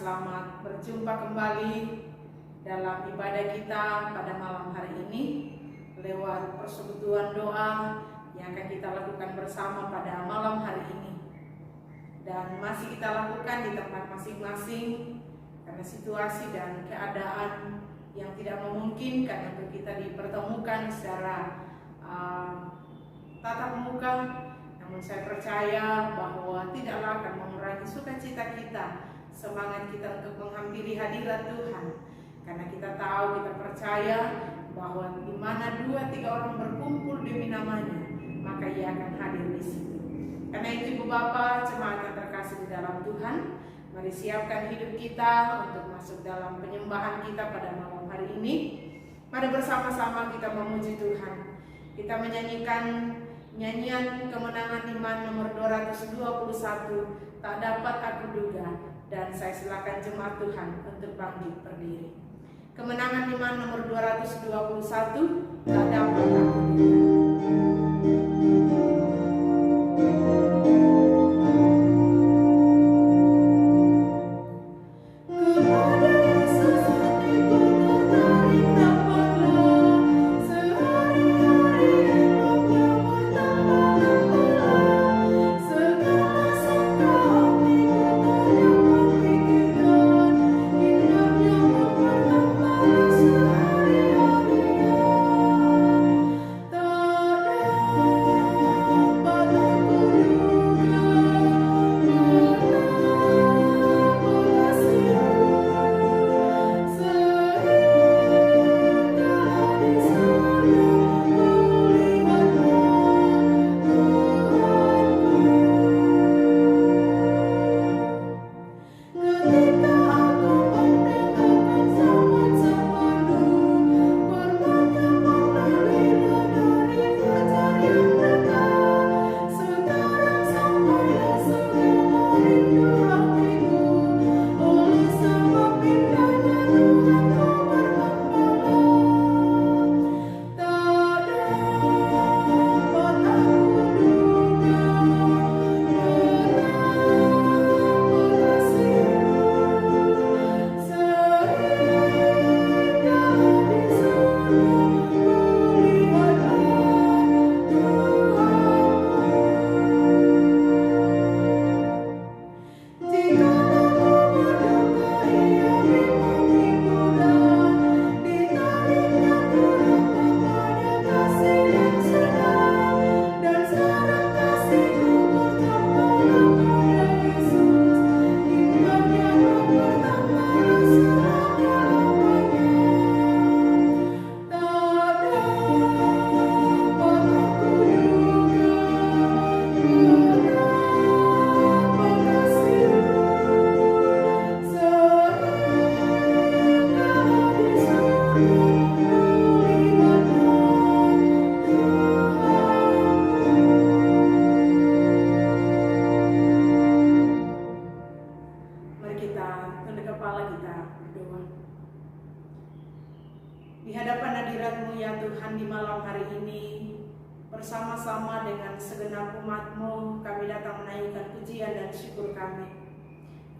selamat berjumpa kembali dalam ibadah kita pada malam hari ini lewat persekutuan doa yang akan kita lakukan bersama pada malam hari ini. Dan masih kita lakukan di tempat masing-masing karena situasi dan keadaan yang tidak memungkinkan untuk kita dipertemukan secara tatap muka. Namun saya percaya bahwa tidaklah akan mengurangi sukacita kita, semangat kita untuk menghampiri hadirat Tuhan. Karena kita tahu, kita percaya bahwa di mana 2-3 orang berkumpul demi namanya, maka Ia akan hadir di situ. Karena itu Ibu Bapa, jemaat yang terkasih di dalam Tuhan, mari siapkan hidup kita untuk masuk dalam penyembahan kita pada malam hari ini. Mari bersama-sama kita memuji Tuhan. Kita menyanyikan nyanyian kemenangan iman nomor 221, tak dapat aku duga. Dan saya silakan jemaat Tuhan untuk bangkit berdiri. Kemenangan iman nomor 221, tak dapat aku duga.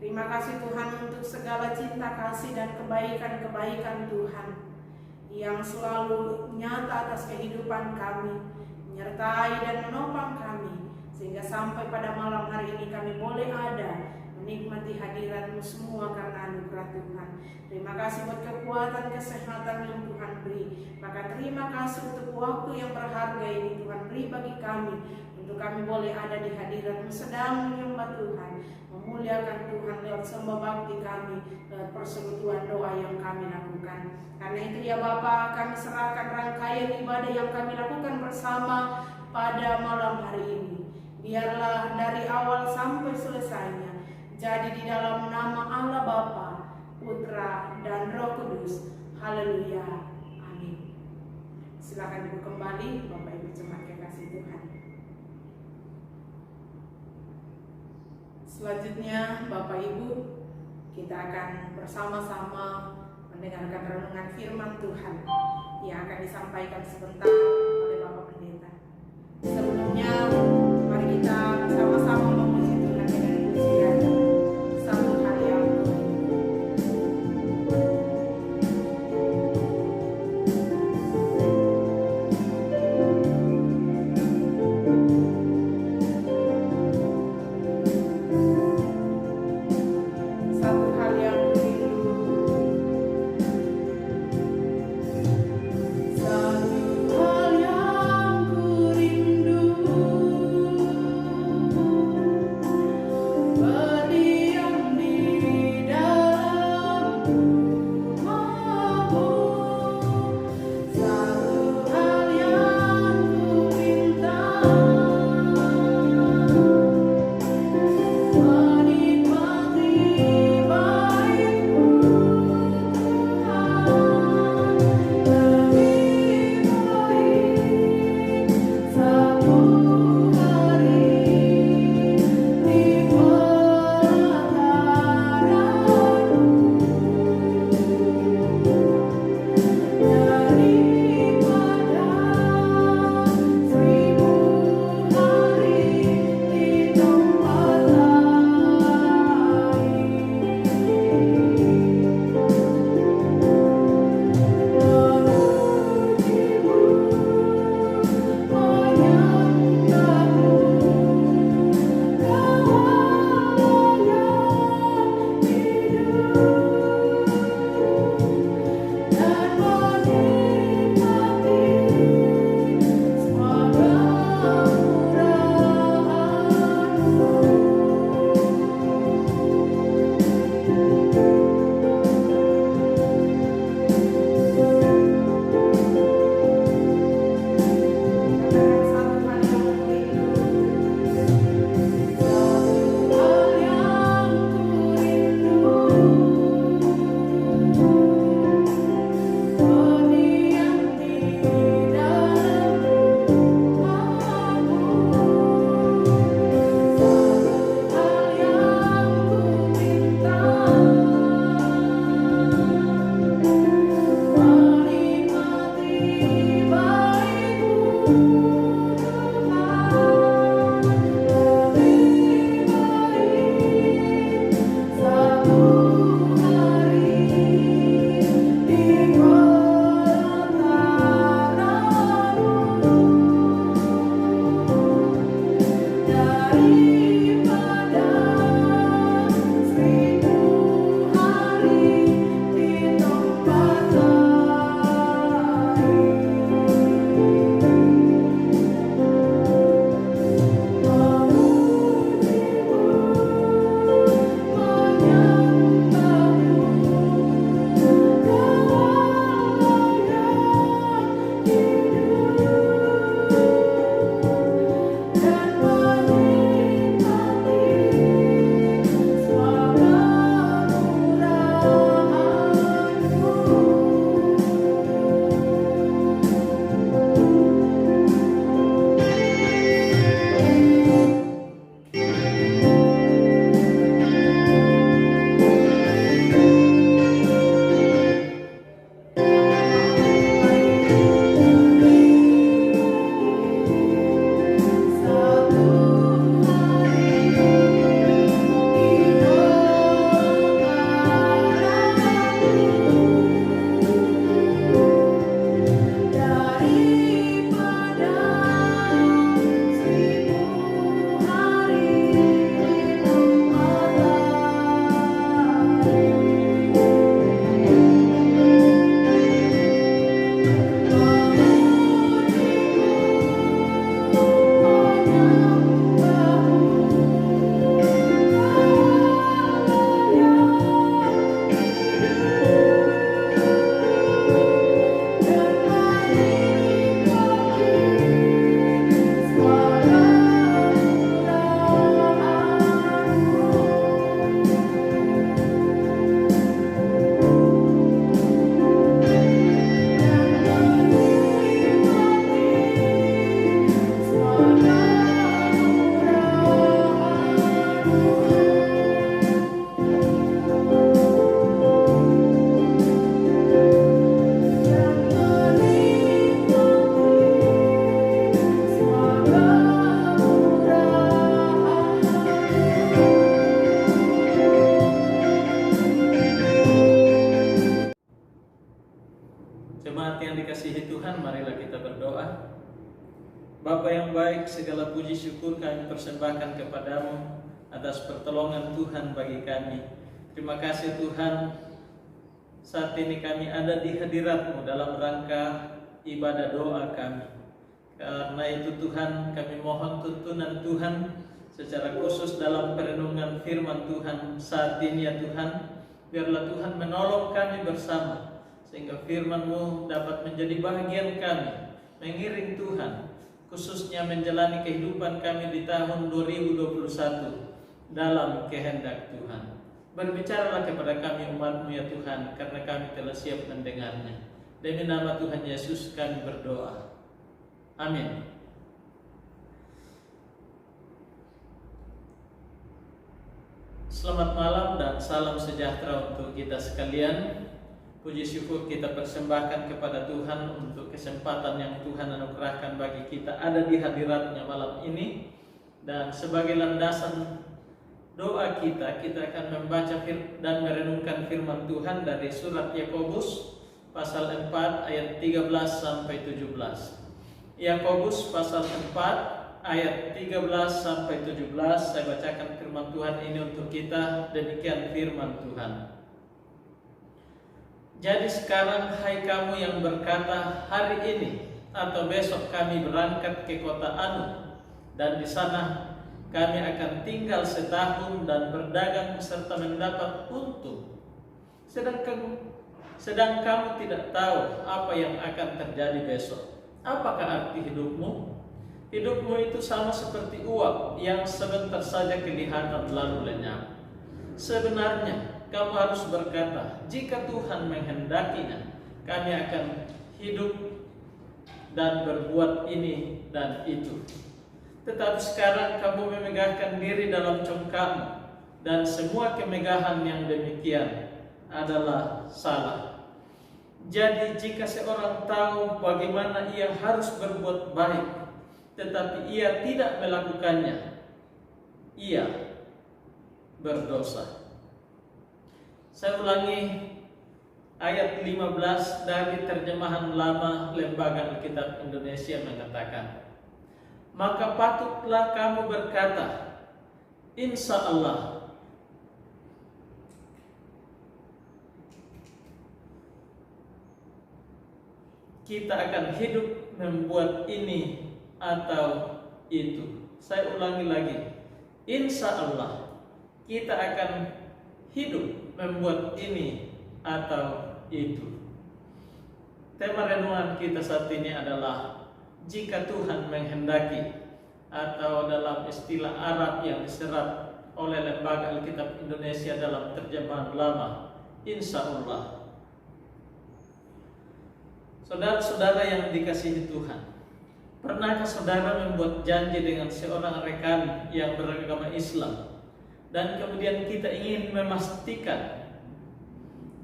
Terima kasih Tuhan untuk segala cinta kasih dan kebaikan-kebaikan Tuhan yang selalu nyata atas kehidupan kami, menyertai dan menopang kami, sehingga sampai pada malam hari ini kami boleh ada menikmati hadirat-Mu semua karena anugerah Tuhan. Terima kasih buat kekuatan, kesehatan yang Tuhan beri. Maka terima kasih untuk waktu yang berharga ini Tuhan beri bagi kami, untuk kami boleh ada di hadirat-Mu sedang menyembah Tuhan, memuliakan Tuhan lewat sembah bakti kami, lewat persekutuan doa yang kami lakukan. Karena itu ya Bapa, kami serahkan rangkaian ibadah yang kami lakukan bersama pada malam hari ini. Biarlah dari awal sampai selesainya jadi di dalam nama Allah Bapa, Putra, dan Roh Kudus. Haleluya. Amin. Silakan Ibu kembali, Bapak Ibu jemaat kekasih Tuhan. Selanjutnya Bapak Ibu, kita akan bersama-sama mendengarkan renungan firman Tuhan yang akan disampaikan sebentar oleh Bapak Pendeta. Sebelumnya mari kita sama-sama memuji Tuhan dengan pujian Satu Hari Aku. Bapa yang baik, segala puji syukur kami persembahkan kepadamu atas pertolongan Tuhan bagi kami. Terima kasih Tuhan, saat ini kami ada di hadirat-Mu dalam rangka ibadah doa kami. Karena itu Tuhan, kami mohon tuntunan Tuhan secara khusus dalam perenungan firman Tuhan saat ini ya Tuhan. Biarlah Tuhan menolong kami bersama, sehingga firman-Mu dapat menjadi bahagian kami, mengiring Tuhan, khususnya menjalani kehidupan kami di tahun 2021 dalam kehendak Tuhan. Berbicaralah kepada kami umat-Mu ya Tuhan, karena kami telah siap mendengarnya. Demi nama Tuhan Yesus kami berdoa. Amin. Selamat malam dan salam sejahtera untuk kita sekalian. Puji syukur kita persembahkan kepada Tuhan untuk kesempatan yang Tuhan anugerahkan bagi kita ada di hadirat-Nya malam ini. Dan sebagai landasan doa kita akan membaca dan merenungkan firman Tuhan dari surat Yakobus pasal 4 ayat 13 sampai 17. Yakobus pasal 4 ayat 13 sampai 17. Saya bacakan firman Tuhan ini untuk kita. Demikian firman Tuhan. Jadi sekarang hai kamu yang berkata, hari ini atau besok kami berangkat ke kota Anu, dan di sana kami akan tinggal setahun dan berdagang serta mendapat untung. Sedang kamu tidak tahu apa yang akan terjadi besok. Apakah arti hidupmu? Hidupmu itu sama seperti uap yang sebentar saja kelihatan lalu lenyap. Sebenarnya kamu harus berkata, jika Tuhan menghendakinya, kami akan hidup dan berbuat ini dan itu. Tetapi sekarang kamu memegahkan diri dalam congkakmu, dan semua kemegahan yang demikian adalah salah. Jadi jika seorang tahu bagaimana ia harus berbuat baik, tetapi ia tidak melakukannya, ia berdosa. Saya ulangi ayat 15 dari terjemahan lama Lembaga Alkitab Indonesia mengatakan, maka patutlah kamu berkata, insya Allah kita akan hidup membuat ini atau itu. Saya ulangi lagi, insya Allah kita akan hidup membuat ini atau itu. Tema renungan kita saat ini adalah jika Tuhan menghendaki, atau dalam istilah Arab yang diserap oleh Lembaga Alkitab Indonesia dalam terjemahan lama, insya Allah. Saudara-saudara yang dikasihi Tuhan, pernahkah saudara membuat janji dengan seorang rekan yang beragama Islam, dan kemudian kita ingin memastikan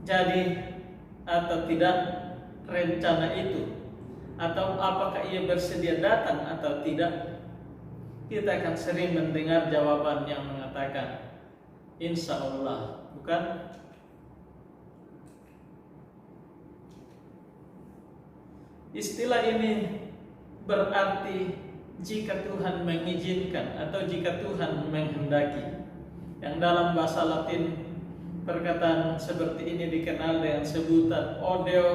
jadi atau tidak rencana itu, atau apakah ia bersedia datang atau tidak? Kita akan sering mendengar jawaban yang mengatakan insya Allah, bukan? Istilah ini berarti jika Tuhan mengizinkan atau jika Tuhan menghendaki. Yang dalam bahasa Latin perkataan seperti ini dikenal dengan sebutan Deo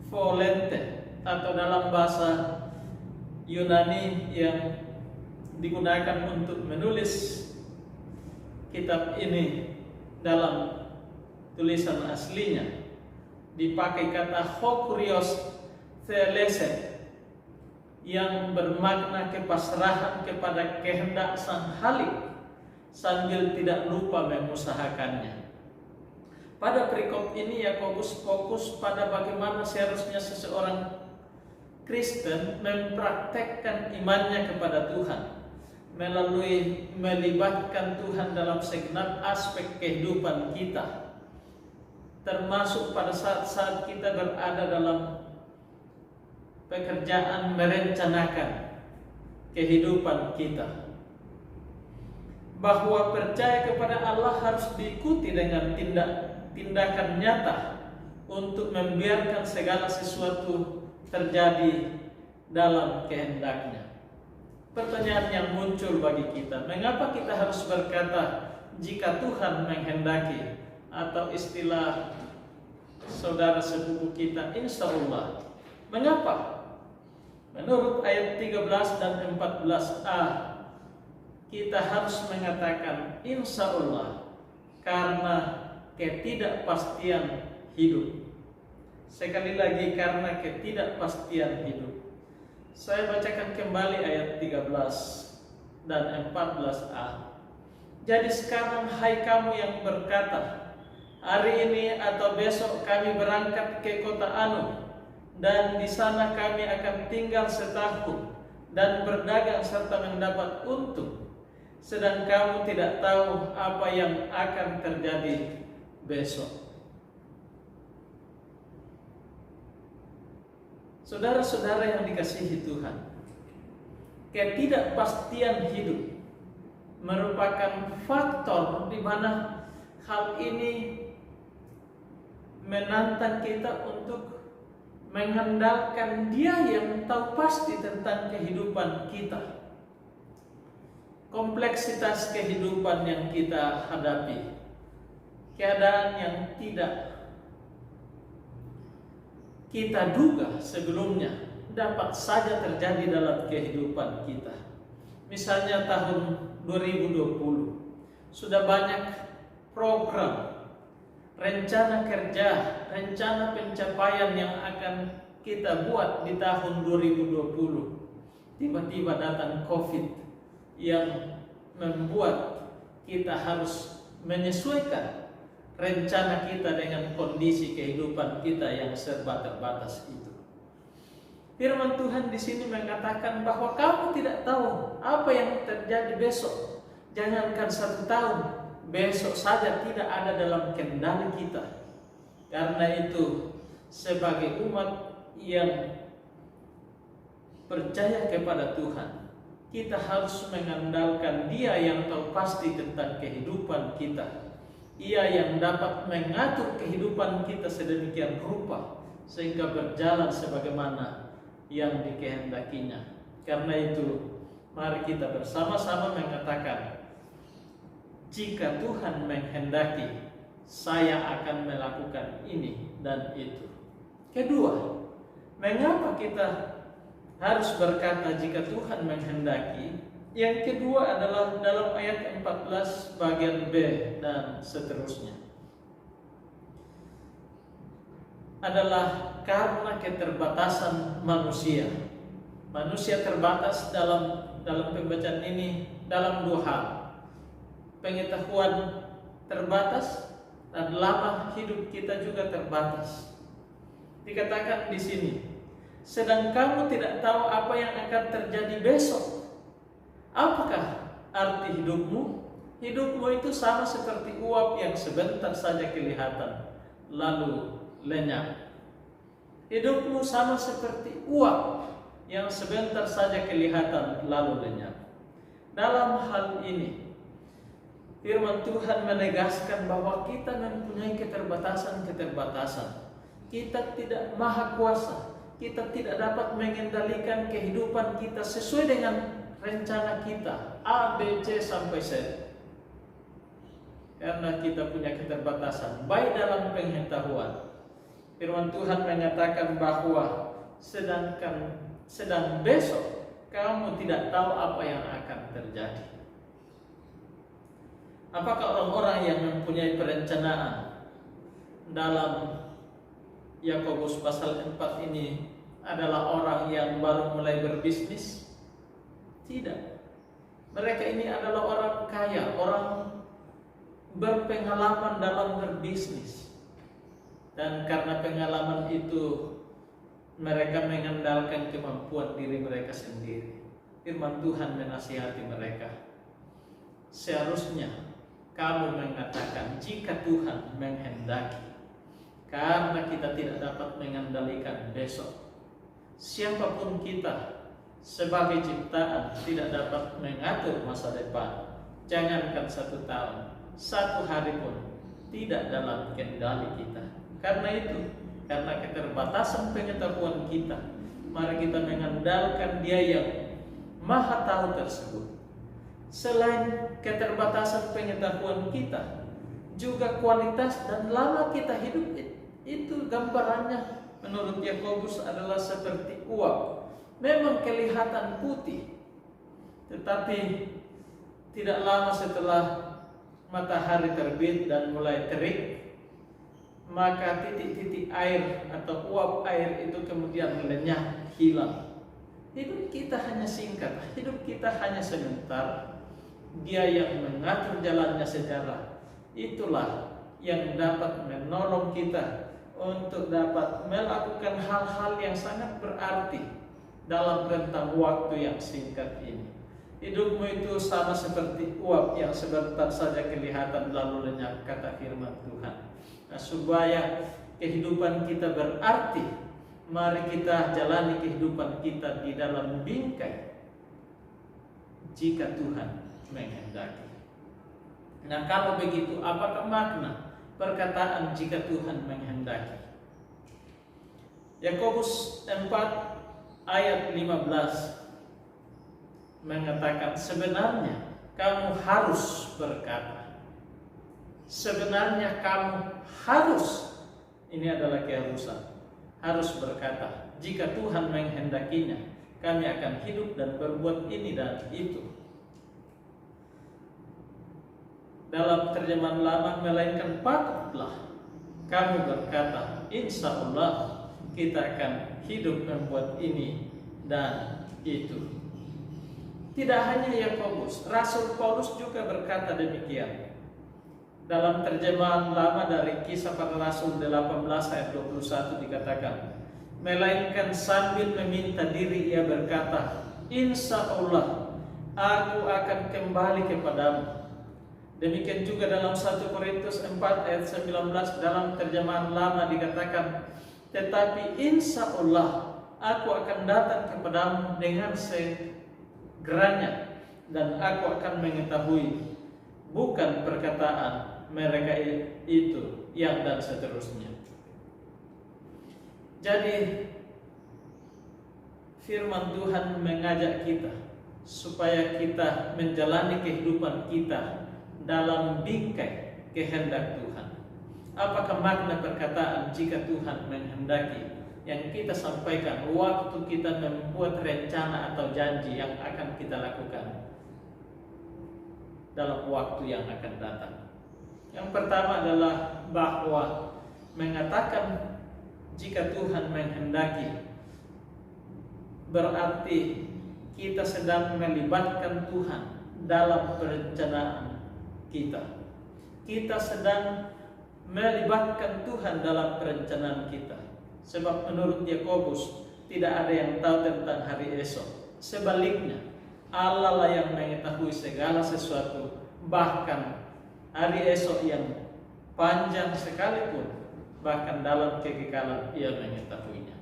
volente, atau dalam bahasa Yunani yang digunakan untuk menulis kitab ini dalam tulisan aslinya dipakai kata hokurios Thelese, yang bermakna kepasrahan kepada kehendak Sang Halik sambil tidak lupa mengusahakannya. Pada perikop ini Yakobus fokus pada bagaimana seharusnya seseorang Kristen mempraktekkan imannya kepada Tuhan melalui melibatkan Tuhan dalam segenap aspek kehidupan kita, termasuk pada saat-saat kita berada dalam pekerjaan merencanakan kehidupan kita. Bahwa percaya kepada Allah harus diikuti dengan tindakan nyata untuk membiarkan segala sesuatu terjadi dalam kehendaknya. Pertanyaan yang muncul bagi kita, mengapa kita harus berkata jika Tuhan menghendaki, atau istilah saudara sepupu kita, insya Allah. Mengapa? Menurut ayat 13 dan 14a, kita harus mengatakan insya Allah karena ketidakpastian hidup. Sekali lagi, karena ketidakpastian hidup. Saya bacakan kembali ayat 13 dan 14a. Jadi sekarang hai kamu yang berkata, hari ini atau besok kami berangkat ke kota Anu, dan di sana kami akan tinggal setahun dan berdagang serta mendapat untung. Sedang kamu tidak tahu apa yang akan terjadi besok. Saudara-saudara yang dikasihi Tuhan, ketidakpastian hidup merupakan faktor di mana hal ini menantang kita untuk mengandalkan Dia yang tahu pasti tentang kehidupan kita. Kompleksitas kehidupan yang kita hadapi, keadaan yang tidak kita duga sebelumnya dapat saja terjadi dalam kehidupan kita. Misalnya tahun 2020 sudah banyak program, rencana kerja, rencana pencapaian yang akan kita buat di tahun 2020. Tiba-tiba datang COVID yang membuat kita harus menyesuaikan rencana kita dengan kondisi kehidupan kita yang serba terbatas itu. Firman Tuhan di sini mengatakan bahwa kamu tidak tahu apa yang terjadi besok. Jangankan 1 tahun, besok saja tidak ada dalam kendali kita. Karena itu, sebagai umat yang percaya kepada Tuhan, kita harus mengandalkan Dia yang tahu pasti tentang kehidupan kita. Ia yang dapat mengatur kehidupan kita sedemikian rupa sehingga berjalan sebagaimana yang dikehendakinya. Karena itu, mari kita bersama-sama mengatakan, jika Tuhan menghendaki, saya akan melakukan ini dan itu. Kedua, mengapa kita harus berkata jika Tuhan menghendaki? Yang kedua adalah dalam ayat 14 bagian B dan seterusnya. Adalah karena keterbatasan manusia. Manusia terbatas dalam pembacaan ini dalam 2 hal. Pengetahuan terbatas dan lama hidup kita juga terbatas. Dikatakan di sini, sedang kamu tidak tahu apa yang akan terjadi besok. Apakah arti hidupmu? Hidupmu itu sama seperti uap yang sebentar saja kelihatan, lalu lenyap. Hidupmu sama seperti uap yang sebentar saja kelihatan, lalu lenyap. Dalam hal ini, firman Tuhan menegaskan bahwa kita mempunyai keterbatasan-keterbatasan. Kita tidak maha kuasa. Kita tidak dapat mengendalikan kehidupan kita sesuai dengan rencana kita A, B, C sampai Z. Karena kita punya keterbatasan baik dalam pengetahuan. Firman Tuhan mengatakan bahwa sedang besok kamu tidak tahu apa yang akan terjadi. Apakah orang-orang yang mempunyai perencanaan dalam Yakobus pasal 4 ini adalah orang yang baru mulai berbisnis? Tidak. Mereka ini adalah orang kaya, orang berpengalaman dalam berbisnis. Dan karena pengalaman itu, mereka mengandalkan kemampuan diri mereka sendiri. Firman Tuhan menasihati mereka. Seharusnya kamu mengatakan jika Tuhan menghendaki. Karena kita tidak dapat mengendalikan besok. Siapapun kita sebagai ciptaan tidak dapat mengatur masa depan. Jangankan 1 tahun, 1 hari pun tidak dalam kendali kita. Karena itu, karena keterbatasan pengetahuan kita, mari kita mengandalkan Dia yang Maha Tahu tersebut. Selain keterbatasan pengetahuan kita, juga kualitas dan lama kita hidup itu gambarannya menurut Yakobus adalah seperti uap. Memang kelihatan putih, tetapi tidak lama setelah matahari terbit dan mulai terik, maka titik-titik air atau uap air itu kemudian lenyap, hilang. Hidup kita hanya singkat, hidup kita hanya sebentar. Dia yang mengatur jalannya sejarah, itulah yang dapat menolong kita untuk dapat melakukan hal-hal yang sangat berarti dalam rentang waktu yang singkat ini. Hidupmu itu sama seperti uap yang sebentar saja kelihatan lalu lenyap, kata firman Tuhan. Nah, supaya kehidupan kita berarti, mari kita jalani kehidupan kita di dalam bingkai jika Tuhan menghendaki. Nah, kalau begitu, apakah makna perkataan jika Tuhan menghendaki? Yakobus 4 ayat 15 mengatakan, sebenarnya kamu harus berkata. Sebenarnya kamu harus, ini adalah keharusan, harus berkata, jika Tuhan menghendakinya, kami akan hidup dan berbuat ini dan itu. Dalam terjemahan lama, melainkan patutlah kamu berkata, insya Allah kita akan hidup membuat ini dan itu. Tidak hanya Yakobus, Rasul Paulus juga berkata demikian. Dalam terjemahan lama dari Kisah Para Rasul 18 ayat 21 dikatakan, melainkan sambil meminta diri ia berkata, insya Allah aku akan kembali kepadamu. Demikian juga dalam 1 Korintus 4 ayat 19 dalam terjemahan lama dikatakan, tetapi insya Allah aku akan datang kepadamu dengan segeranya, dan aku akan mengetahui bukan perkataan mereka itu yang dan seterusnya. Jadi firman Tuhan mengajak kita supaya kita menjalani kehidupan kita dalam bingkai kehendak Tuhan. Apakah makna perkataan jika Tuhan menghendaki yang kita sampaikan waktu kita membuat rencana atau janji yang akan kita lakukan dalam waktu yang akan datang? Yang pertama adalah bahwa mengatakan jika Tuhan menghendaki berarti kita sedang melibatkan Tuhan dalam perencanaan kita. Kita sedang melibatkan Tuhan dalam perencanaan kita. Sebab menurut Yakobus tidak ada yang tahu tentang hari esok. Sebaliknya, Allah lah yang mengetahui segala sesuatu, bahkan hari esok yang panjang sekalipun, bahkan dalam kekekalan Ia mengetahuinya.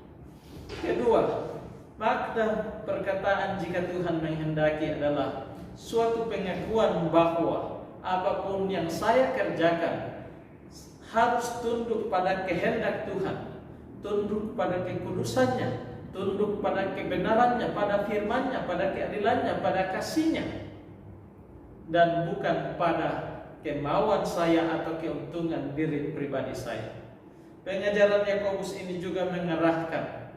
Kedua, makna perkataan jika Tuhan menghendaki adalah suatu pengakuan bahwa apapun yang saya kerjakan harus tunduk pada kehendak Tuhan, tunduk pada kekudusannya, tunduk pada kebenarannya, pada firman-Nya, pada keadilannya, pada kasih-Nya, dan bukan pada kemauan saya atau keuntungan diri pribadi saya. Pengajaran Yakobus ini juga mengarahkan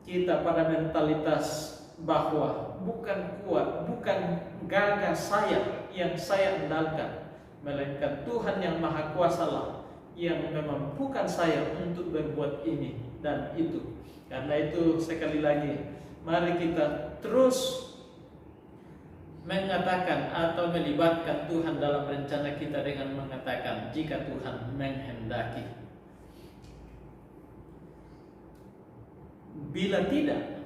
kita pada mentalitas bahwa bukan kuat, bukan gagah saya yang saya andalkan, melainkan Tuhan yang Maha Kuasa lah yang memampukan saya untuk berbuat ini dan itu. Karena itu sekali lagi, mari kita terus mengatakan atau melibatkan Tuhan dalam rencana kita dengan mengatakan jika Tuhan menghendaki. Bila tidak,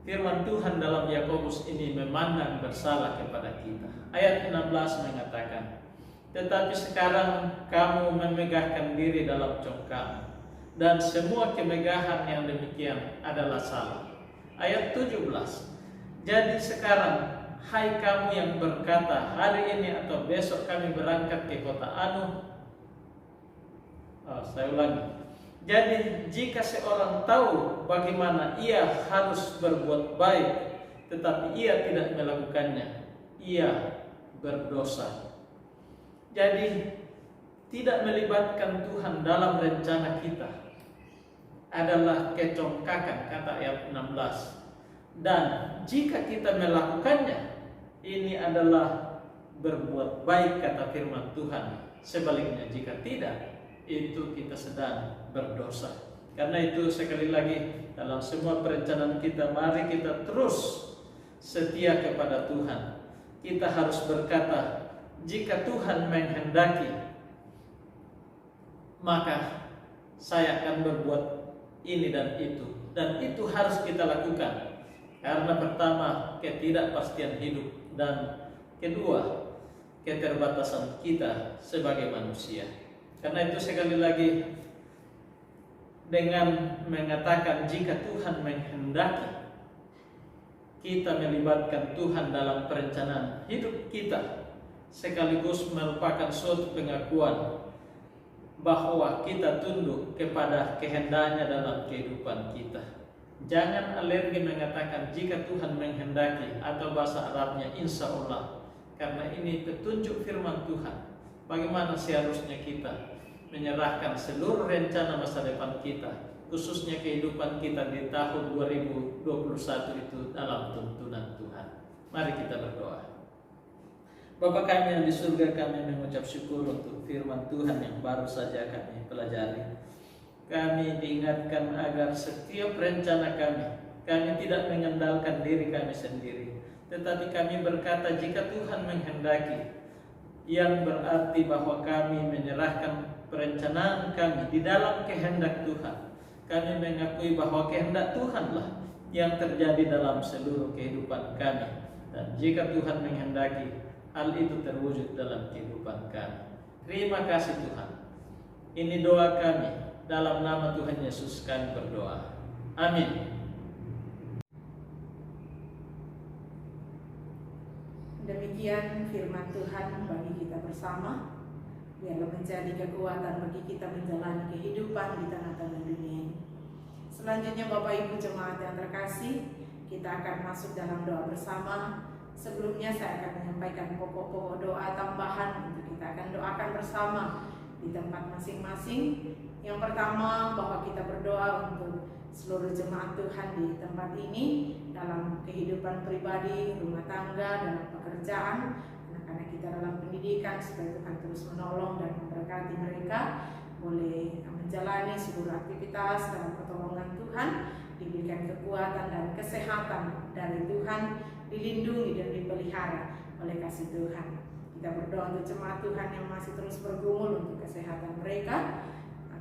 firman Tuhan dalam Yakobus ini memandang bersalah kepada kita. Ayat 16 mengatakan, tetapi sekarang kamu memegahkan diri dalam congkak, dan semua kemegahan yang demikian adalah salah. Ayat 17, jadi sekarang hai kamu yang berkata hari ini atau besok kami berangkat ke kota anu. Saya ulangi. Jadi jika seorang tahu bagaimana ia harus berbuat baik, tetapi ia tidak melakukannya, ia berdosa. Jadi tidak melibatkan Tuhan dalam rencana kita adalah kecongkakan, kata ayat 16. Dan jika kita melakukannya, ini adalah berbuat baik, kata firman Tuhan. Sebaliknya jika tidak, itu kita sedang berdosa. Karena itu sekali lagi, dalam semua perencanaan kita, mari kita terus setia kepada Tuhan. Kita harus berkata, jika Tuhan menghendaki, maka saya akan berbuat ini dan itu. Dan itu harus kita lakukan. Karena pertama, ketidakpastian hidup. Dan kedua, keterbatasan kita sebagai manusia. Karena itu sekali lagi, dengan mengatakan jika Tuhan menghendaki, kita melibatkan Tuhan dalam perencanaan hidup kita, sekaligus merupakan suatu pengakuan bahwa kita tunduk kepada kehendaknya dalam kehidupan kita. Jangan alergi mengatakan jika Tuhan menghendaki, atau bahasa Arabnya insya Allah, karena ini petunjuk firman Tuhan. Bagaimana seharusnya kita menyerahkan seluruh rencana masa depan kita, khususnya kehidupan kita di tahun 2021 itu dalam tuntunan Tuhan. Mari kita berdoa. Bapa kami yang di surga, kami mengucap syukur untuk firman Tuhan yang baru saja kami pelajari. Kami diingatkan agar setiap rencana kami tidak mengandalkan diri kami sendiri, tetapi kami berkata jika Tuhan menghendaki, yang berarti bahwa kami menyerahkan perencanaan kami di dalam kehendak Tuhan. Kami mengakui bahwa kehendak Tuhanlah yang terjadi dalam seluruh kehidupan kami. Dan jika Tuhan menghendaki, hal itu terwujud dalam kehidupan kami. Terima kasih Tuhan. Ini doa kami. Dalam nama Tuhan Yesus kami berdoa. Amin. Demikian firman Tuhan bagi kita bersama. Biarlah menjadi kekuatan bagi kita menjalani kehidupan di tengah-tengah dunia ini. Selanjutnya Bapak Ibu jemaat yang terkasih, kita akan masuk dalam doa bersama. Sebelumnya saya akan menyampaikan pokok-pokok doa tambahan untuk kita akan doakan bersama di tempat masing-masing. Yang pertama, bahwa kita berdoa untuk seluruh jemaat Tuhan di tempat ini, dalam kehidupan pribadi, rumah tangga, dalam pekerjaan, anak-anak kita dalam pendidikan, supaya Tuhan terus menolong dan memberkati mereka, boleh menjalani seluruh aktivitas dalam pertolongan Tuhan, diberikan kekuatan dan kesehatan dari Tuhan, dilindungi dan dipelihara oleh kasih Tuhan. Kita berdoa untuk jemaat Tuhan yang masih terus bergumul untuk kesehatan mereka.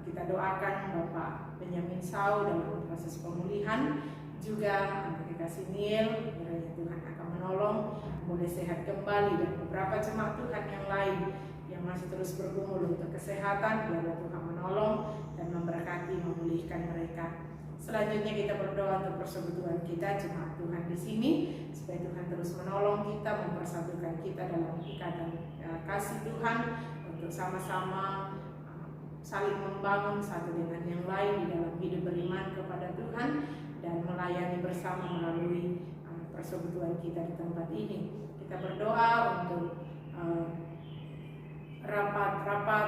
Kita doakan Bapak Benyamin Sau dalam proses pemulihan, juga anak kasih Neil, kiranya Tuhan akan menolong, boleh sehat kembali, dan beberapa jemaat Tuhan yang lain yang masih terus bergumul untuk kesehatan, biarlah Tuhan menolong dan memberkati, memulihkan mereka. Selanjutnya kita berdoa untuk persekutuan kita jemaat Tuhan di sini, supaya Tuhan terus menolong kita, mempersatukan kita dalam ikatan kasih Tuhan, untuk sama-sama saling membangun satu dengan yang lain di dalam hidup beriman kepada Tuhan, dan melayani bersama melalui persekutuan kita di tempat ini. Kita berdoa untuk rapat-rapat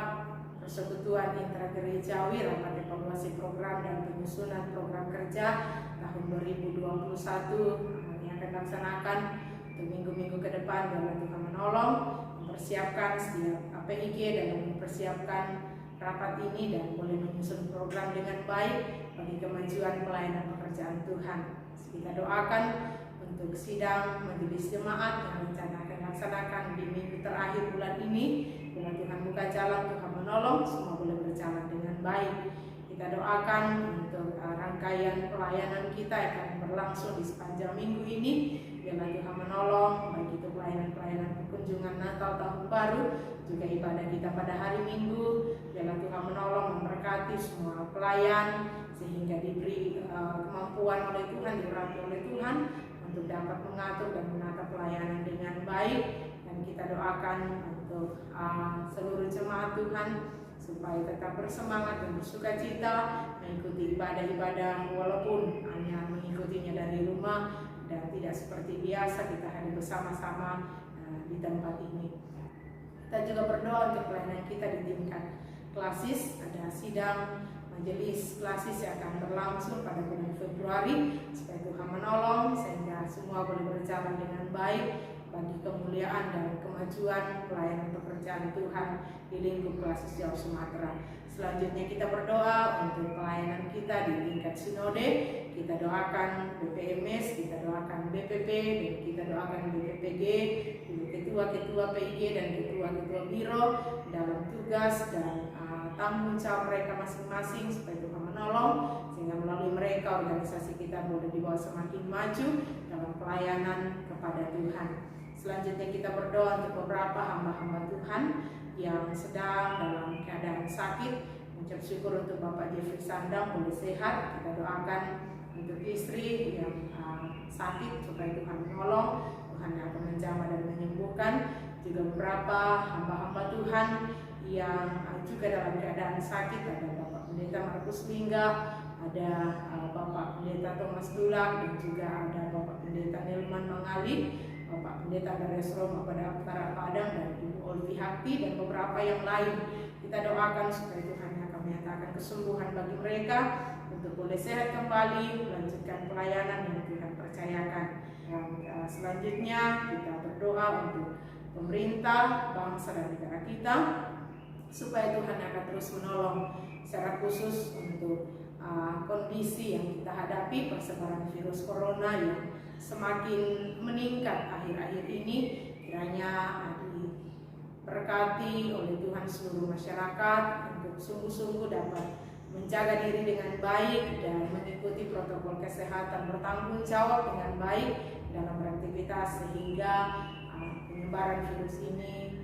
persekutuan intragerejawi, rapat evaluasi program dan penyusunan program kerja tahun 2021 yang akan dilaksanakan untuk minggu-minggu ke depan. Biarlah Tuhan menolong, mempersiapkan setiap APIG dan mempersiapkan rapat ini, dan boleh menyusun program dengan baik bagi kemajuan pelayanan pekerjaan Tuhan. Kita doakan untuk sidang majelis jemaat yang rencana akan dilaksanakan di minggu terakhir bulan ini. Bila Tuhan buka jalan, Tuhan menolong, semua boleh berjalan dengan baik. Kita doakan untuk rangkaian pelayanan kita yang akan berlangsung di sepanjang minggu ini. Bila Tuhan menolong, baik itu pelayanan kunjungan Natal, Tahun Baru, juga ibadah kita pada hari Minggu. Bila Tuhan menolong, memberkati semua pelayan, sehingga diberi kemampuan oleh Tuhan, diberkati oleh Tuhan untuk dapat mengatur dan menata pelayanan dengan baik. Dan kita doakan untuk seluruh jemaat Tuhan, supaya tetap bersemangat dan bersukacita mengikuti ibadah-ibadah walaupun hanya mengikutinya dari rumah dan tidak seperti biasa kita hadir bersama-sama di tempat ini. Kita juga berdoa untuk pelayanan kita di tingkat klasis, ada sidang majelis klasis yang akan berlangsung pada bulan Februari, supaya Tuhan menolong sehingga semua boleh berjalan dengan baik bagi kemuliaan dan kemajuan pelayanan pekerjaan Tuhan di lingkup klasis Jawa Sumatera. Selanjutnya kita berdoa untuk pelayanan kita di tingkat sinode. Kita doakan BPMS, kita doakan BPP, dan kita doakan BPPG, ketua-ketua PIG dan ketua-ketua biro dalam tugas dan tanggung jawab mereka masing-masing supaya Tuhan menolong sehingga melalui mereka organisasi kita boleh dibawa semakin maju dalam pelayanan kepada Tuhan. Selanjutnya kita berdoa untuk beberapa hamba-hamba Tuhan yang sedang dalam keadaan sakit. Mengucap syukur untuk Bapak Jeffrey Sandang boleh sehat. Kita doakan untuk istri yang sakit supaya Tuhan menolong, Tuhan yang akan menjamah dan menyembuhkan. Juga beberapa hamba-hamba Tuhan yang juga dalam keadaan sakit, ada Bapak Pendeta Markus Lingga, ada Bapak Pendeta Thomas Dulak, dan juga ada Bapak Pendeta Nelman Mangali, Bapak Pendeta Gares Roma pada Utara Padang, dan Ibu Olvi Hakti, dan beberapa yang lain. Kita doakan supaya Tuhan akan menyatakan kesembuhan bagi mereka untuk boleh sehat kembali melanjutkan pelayanan yang Tuhan percayakan. Dan selanjutnya kita berdoa untuk pemerintah, bangsa dan negara kita supaya Tuhan akan terus menolong secara khusus untuk kondisi yang kita hadapi, persebaran virus corona yang semakin meningkat akhir-akhir ini. Kiranya diberkati oleh Tuhan seluruh masyarakat untuk sungguh-sungguh dapat menjaga diri dengan baik dan mengikuti protokol kesehatan, bertanggung jawab dengan baik dalam beraktivitas sehingga penyebaran virus ini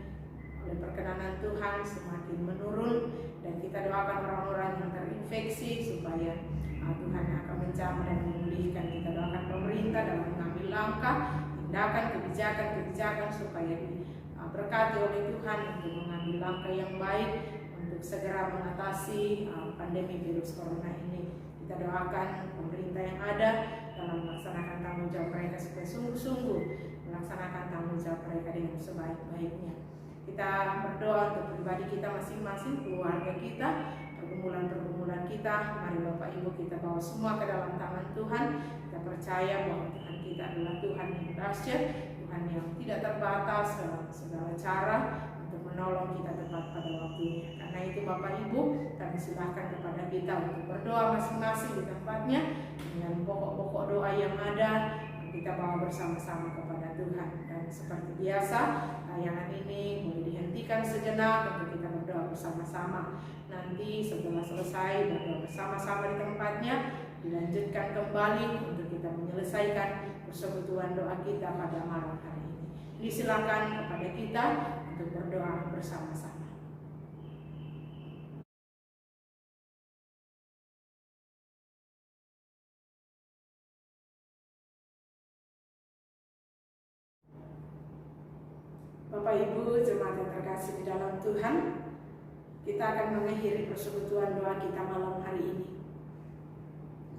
oleh perkenanan Tuhan semakin menurun, dan kita doakan orang-orang yang terinfeksi supaya Tuhan akan menjamah dan memulihkan. Kita doakan pemerintah dalam mengambil langkah, tindakan, kebijakan-kebijakan supaya diberkati oleh Tuhan untuk mengambil langkah yang baik untuk segera mengatasi pandemi virus corona ini. Kita doakan pemerintah yang ada dalam melaksanakan tanggung jawab mereka supaya sungguh-sungguh melaksanakan tanggung jawab mereka dengan sebaik-baiknya. Kita berdoa untuk pribadi kita masing-masing, keluarga kita, pergumulan-pergumulan kita. Mari Bapak Ibu kita bawa semua ke dalam tangan Tuhan. Kita percaya bahwa Tuhan kita adalah Tuhan yang dahsyat, Tuhan yang tidak terbatas dalam segala cara untuk menolong kita tepat pada waktunya. Karena itu Bapak Ibu, kami silakan kepada kita untuk berdoa masing-masing di tempatnya dengan pokok-pokok doa yang ada. Kita bawa bersama-sama kepada Tuhan. Dan seperti biasa, tayangan ini boleh dihentikan sejenak untuk kita berdoa bersama-sama. Nanti setelah selesai berdoa bersama-sama di tempatnya, dilanjutkan kembali untuk kita menyelesaikan persekutuan doa kita pada malam hari ini. Disilakan kepada kita untuk berdoa bersama-sama. Bapak Ibu jemaat yang terkasih di dalam Tuhan, kita akan mengakhiri persekutuan doa kita malam hari ini.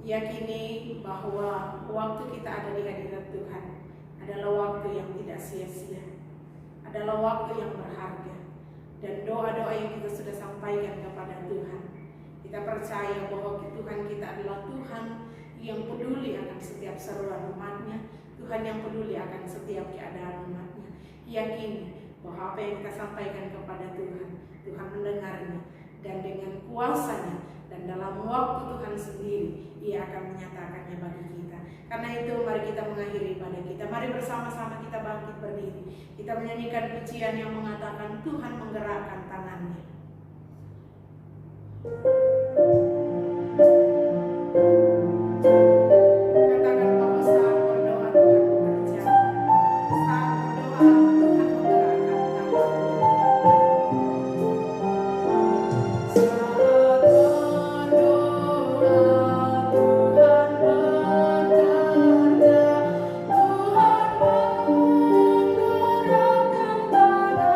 Yakini bahwa waktu kita ada di hadirat Tuhan adalah waktu yang tidak sia-sia, adalah waktu yang berharga. Dan doa-doa yang kita sudah sampaikan kepada Tuhan, kita percaya bahwa Tuhan kita adalah Tuhan yang peduli akan setiap seruan umatnya, Tuhan yang peduli akan setiap keadaan umatnya. Yakini bahwa apa yang kita sampaikan kepada Tuhan, Tuhan mendengarnya, dan dengan kuasanya dan dalam waktu Tuhan sendiri Ia akan menyatakannya bagi kita. Karena itu mari kita mengakhiri ibadah kita. Mari bersama-sama kita bangkit berdiri. Kita menyanyikan pujian yang mengatakan Tuhan menggerakkan tangannya. Katakan bahwa saat berdoa Tuhan bekerja. Saat berdoa Tuhan menggerakkan tangannya. Saat berdoa Tuhan bekerja. Tuhan menggerakkan tangannya.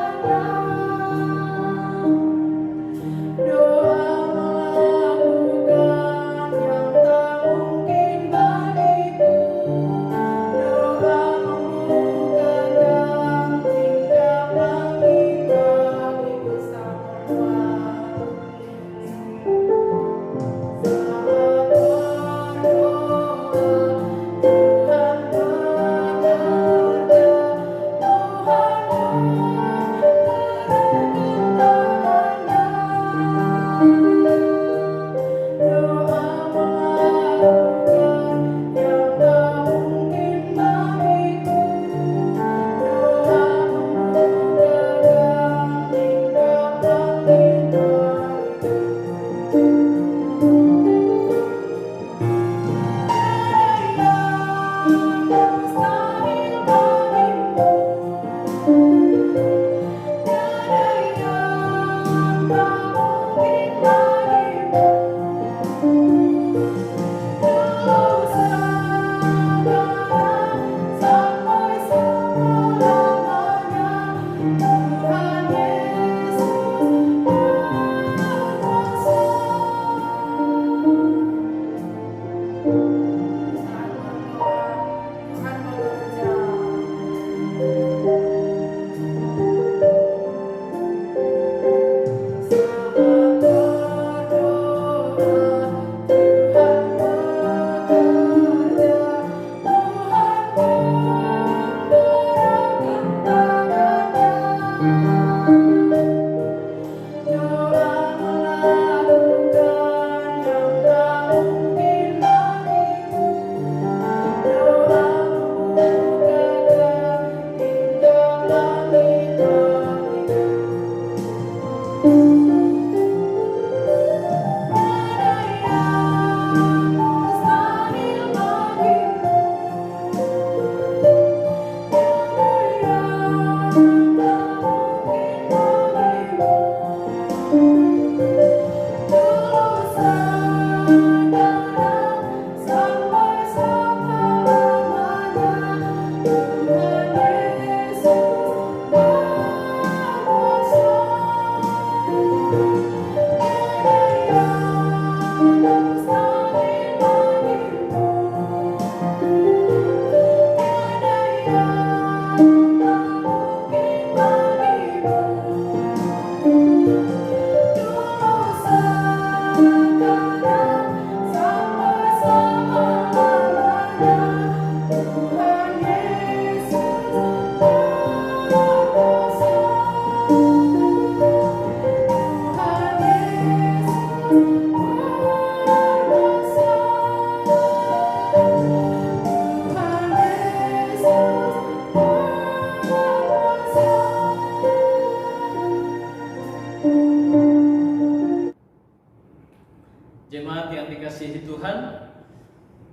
Jemaat yang dikasihi Tuhan,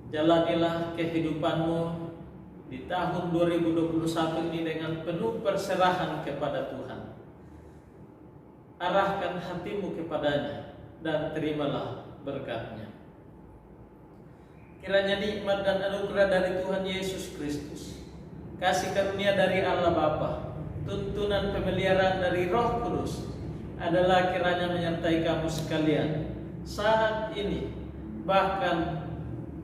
jalanilah kehidupanmu di tahun 2021 ini dengan penuh perserahan kepada Tuhan. Arahkan hatimu kepadanya dan terimalah berkat-Nya. Kiranya nikmat dan anugerah dari Tuhan Yesus Kristus, kasih karunia dari Allah Bapa, tuntunan pemeliharaan dari Roh Kudus adalah kiranya menyertai kamu sekalian saat ini, bahkan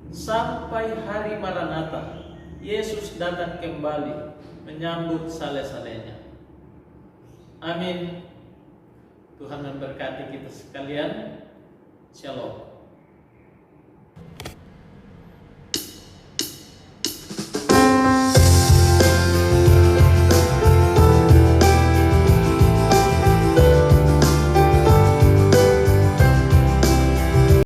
sampai hari Maranatha, Yesus datang kembali menyambut sale-salenya. Amin. Tuhan memberkati kita sekalian. Shalom.